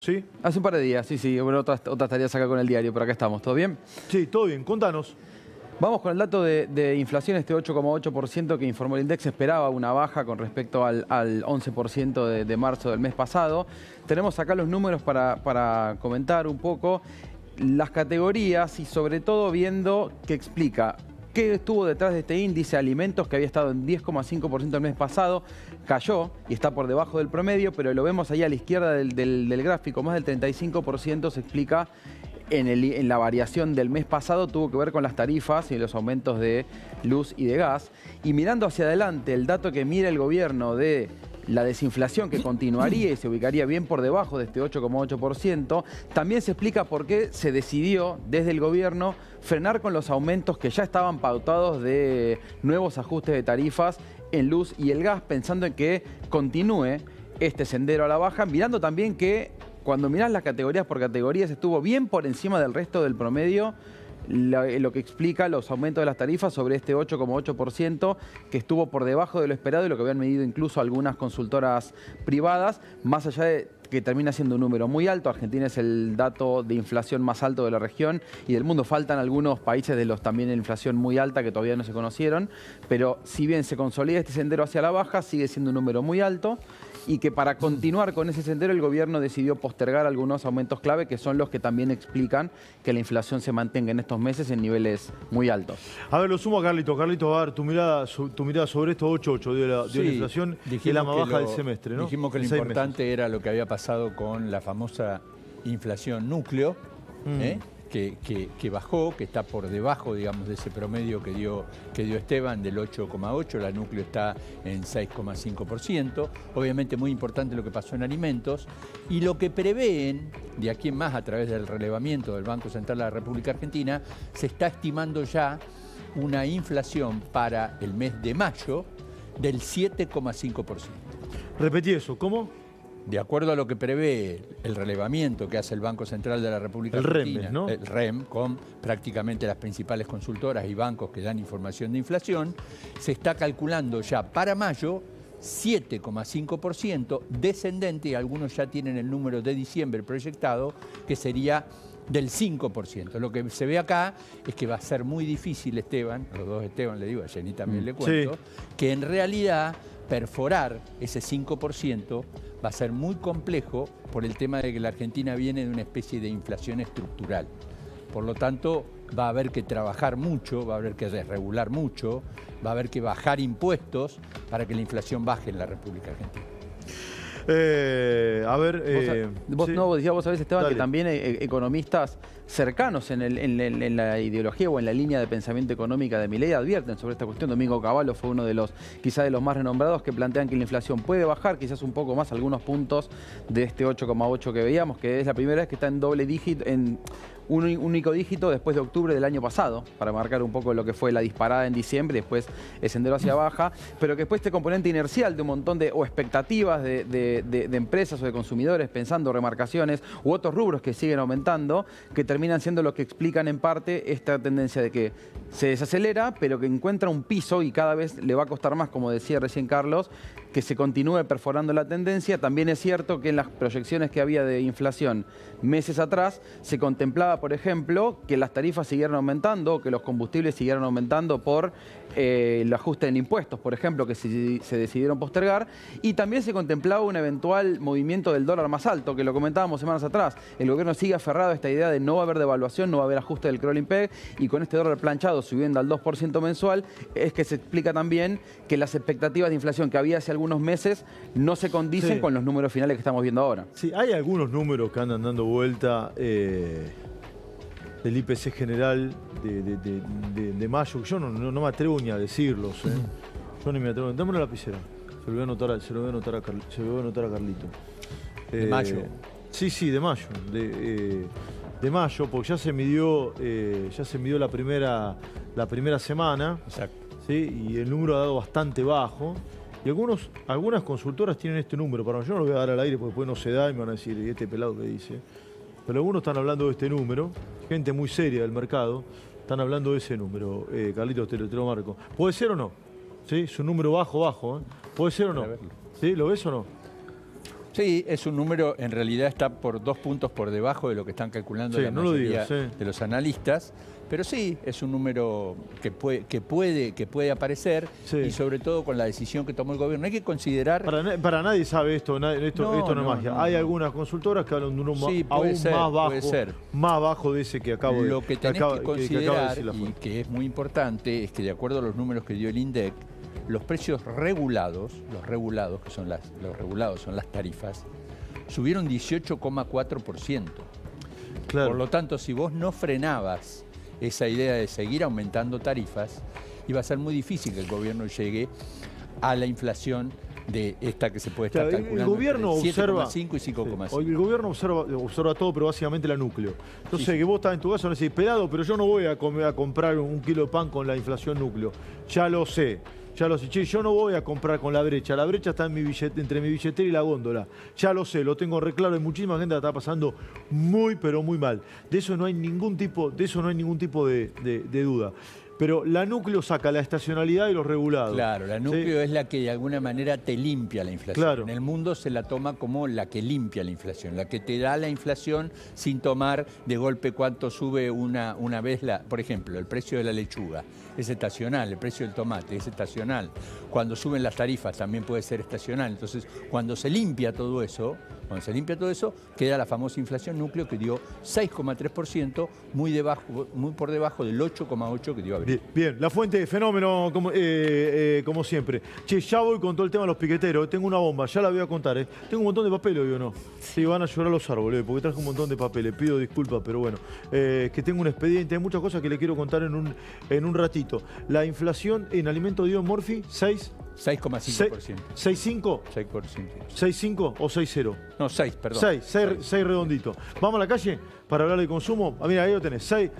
¿Sí? Hace un par de días, sí. Bueno, otras tareas acá con el diario, pero acá estamos. ¿Todo bien? Sí, todo bien. Contanos. Vamos con el dato de inflación, este 8,8% que informó el INDEX. Esperaba una baja con respecto al 11% de marzo del mes pasado. Tenemos acá los números para comentar un poco las categorías y sobre todo viendo qué explica. ¿Qué estuvo detrás de este índice? Alimentos, que había estado en 10,5% el mes pasado, cayó y está por debajo del promedio, pero lo vemos ahí a la izquierda del gráfico, más del 35% se explica en la variación del mes pasado, tuvo que ver con las tarifas y los aumentos de luz y de gas. Y mirando hacia adelante, el dato que mira el gobierno de la desinflación, que continuaría y se ubicaría bien por debajo de este 8,8%, también se explica por qué se decidió desde el gobierno frenar con los aumentos que ya estaban pautados de nuevos ajustes de tarifas en luz y el gas, pensando en que continúe este sendero a la baja, mirando también que cuando mirás las categorías por categorías estuvo bien por encima del resto del promedio, lo que explica los aumentos de las tarifas sobre este 8,8% que estuvo por debajo de lo esperado y lo que habían medido incluso algunas consultoras privadas, más allá de que termina siendo un número muy alto. Argentina es el dato de inflación más alto de la región y del mundo. Faltan algunos países de los también de inflación muy alta que todavía no se conocieron, pero si bien se consolida este sendero hacia la baja, sigue siendo un número muy alto y que para continuar con ese sendero el gobierno decidió postergar algunos aumentos clave que son los que también explican que la inflación se mantenga en estos meses en niveles muy altos. A ver, lo sumo a Carlito. Carlito, a ver, tu mirada sobre esto 8,8 de la inflación, es la más baja del semestre, ¿no? Dijimos que lo importante era lo que había pasado con la famosa inflación núcleo, que bajó, que está por debajo, digamos, de ese promedio que dio Esteban del 8,8, la núcleo está en 6,5%. Obviamente muy importante lo que pasó en alimentos y lo que prevén de aquí en más a través del relevamiento del Banco Central de la República Argentina, se está estimando ya una inflación para el mes de mayo del 7,5%. Repetí eso, ¿cómo? De acuerdo a lo que prevé el relevamiento que hace el Banco Central de la República Argentina, REM, ¿no? El REM, con prácticamente las principales consultoras y bancos que dan información de inflación, se está calculando ya para mayo 7,5% descendente, y algunos ya tienen el número de diciembre proyectado, que sería del 5%. Lo que se ve acá es que va a ser muy difícil, Esteban, a los dos Esteban le digo, a Jenny también le cuento, que en realidad perforar ese 5% va a ser muy complejo por el tema de que la Argentina viene de una especie de inflación estructural. Por lo tanto, va a haber que trabajar mucho, va a haber que desregular mucho, va a haber que bajar impuestos para que la inflación baje en la República Argentina. Vos sabés, Esteban, dale. que también economistas cercanos en la ideología o en la línea de pensamiento económica de Milei advierten sobre esta cuestión. Domingo Cavallo fue uno de los, quizá de los más renombrados, que plantean que la inflación puede bajar, quizás un poco más, algunos puntos de este 8,8 que veíamos, que es la primera vez que está en doble dígito, en un único dígito después de octubre del año pasado, para marcar un poco lo que fue la disparada en diciembre, después el sendero hacia baja, pero que después este componente inercial de un montón de expectativas de empresas o de consumidores pensando remarcaciones u otros rubros que siguen aumentando, que terminan siendo lo que explican en parte esta tendencia de que se desacelera, pero que encuentra un piso y cada vez le va a costar más, como decía recién Carlos, que se continúe perforando la tendencia. También es cierto que en las proyecciones que había de inflación meses atrás se contemplaba, por ejemplo, que las tarifas siguieran aumentando, que los combustibles siguieran aumentando por el ajuste en impuestos, por ejemplo, que se decidieron postergar, y también se contemplaba un eventual movimiento del dólar más alto, que lo comentábamos semanas atrás. El gobierno sigue aferrado a esta idea de no va a haber devaluación, no va a haber ajuste del crawling peg, y con este dólar planchado subiendo al 2% mensual, es que se explica también que las expectativas de inflación que había hace algunos meses no se condicen con los números finales que estamos viendo ahora. Sí, hay algunos números que andan dando vuelta del IPC general de mayo, yo no me atrevo ni a decirlos. Yo ni me atrevo. Dame una lapicera. Se lo voy a anotar a Carlito. ¿De mayo? Sí, de mayo. De mayo, porque ya se midió la primera semana. Exacto. ¿Sí? Y el número ha dado bastante bajo. Y algunas consultoras tienen este número. Para yo no lo voy a dar al aire porque después no se da y me van a decir, ¿y este pelado qué dice? Pero algunos están hablando de este número. Gente muy seria del mercado están hablando de ese número. Carlitos, te lo marco. ¿Puede ser o no? ¿Sí? Es un número bajo, ¿eh? ¿Puede ser o no? ¿Sí? ¿Lo ves o no? Sí, es un número, en realidad está por 2 puntos por debajo de lo que están calculando Sí, la no lo mayoría digas, sí. de los analistas, pero sí, es un número que puede aparecer, Sí. y sobre todo con la decisión que tomó el gobierno. Hay que considerar... Para nadie sabe esto, esto no es magia. Hay algunas consultoras que hablan de un número Sí, puede aún ser, más bajo, puede ser. más bajo de ese que acabo de Lo que tenés acaba que de considerar, decir la y fuente. que es muy importante, es que de acuerdo a los números que dio el INDEC, los precios regulados, que son los regulados son las tarifas, subieron 18,4%. Claro. Por lo tanto, si vos no frenabas esa idea de seguir aumentando tarifas, iba a ser muy difícil que el gobierno llegue a la inflación de esta que se puede estar Claro, calculando. el gobierno entre observa 7,5 y 5,5. El gobierno observa todo, pero básicamente la núcleo. Entonces, Sí. que vos estás en tu casa y decís, pelado, pero yo no voy a comprar un kilo de pan con la inflación núcleo. Ya lo sé. Che, yo no voy a comprar con la brecha. La brecha está en entre mi billetera y la góndola. Ya lo sé, lo tengo re claro. Y muchísima gente la está pasando muy, pero muy mal. De eso no hay ningún tipo de duda. Pero la núcleo saca la estacionalidad y los regulados. Claro, la núcleo es la que de alguna manera te limpia la inflación. Claro. En el mundo se la toma como la que limpia la inflación, la que te da la inflación sin tomar de golpe cuánto sube una vez por ejemplo, el precio de la lechuga es estacional, el precio del tomate es estacional. Cuando suben las tarifas también puede ser estacional. Entonces, cuando se limpia todo eso, queda la famosa inflación núcleo que dio 6,3%, muy por debajo del 8,8% que dio abril. Bien, la fuente de fenómeno como siempre. Che, ya voy con todo el tema de los piqueteros. Tengo una bomba, ya la voy a contar. Tengo un montón de papeles hoy, ¿o no? Sí, van a llorar los árboles, porque traje un montón de papeles. Pido disculpas, pero bueno. Que tengo un expediente, hay muchas cosas que le quiero contar en un ratito. La inflación en alimentos dio Morphy, 6,5%. 6,5. 6%. 6,5 o 6,0. No, 6, perdón. 6 redondito. Vamos a la calle para hablar de consumo. Mira, ahí lo tenés. 6